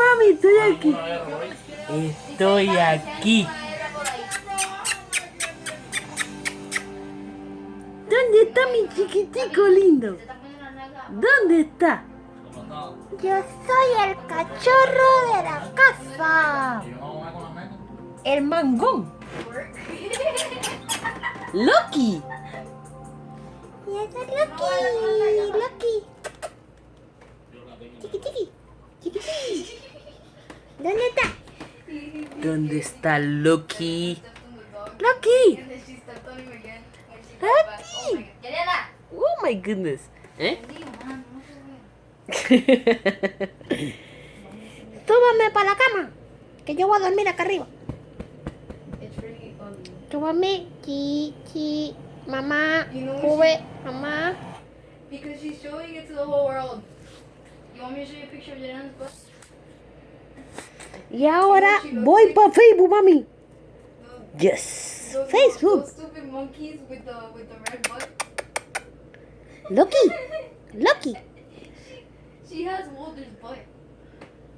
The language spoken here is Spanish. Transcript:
mami, estoy aquí. Estoy aquí. ¿Dónde está mi chiquitico lindo? ¿Dónde está? Yo soy el cachorro de la casa. El mangón. Loki. Y ese es Loki. Loki. Chiqui, chiqui. Chiqui, chiqui. ¿Dónde está? ¿Dónde está Loki? Loki. Loki. Oh my goodness. ¿Eh? Súbame para la cama, que yo voy a dormir acá arriba. Súbame, chi, mamá, sube, mamá. Because she's showing it to the whole world. You want me to show you a picture of Jenna's butt? Y ahora voy para Facebook, mami. Yes, Facebook. Those stupid monkeys with the red butt. Loki, Loki. She has Walter's butt.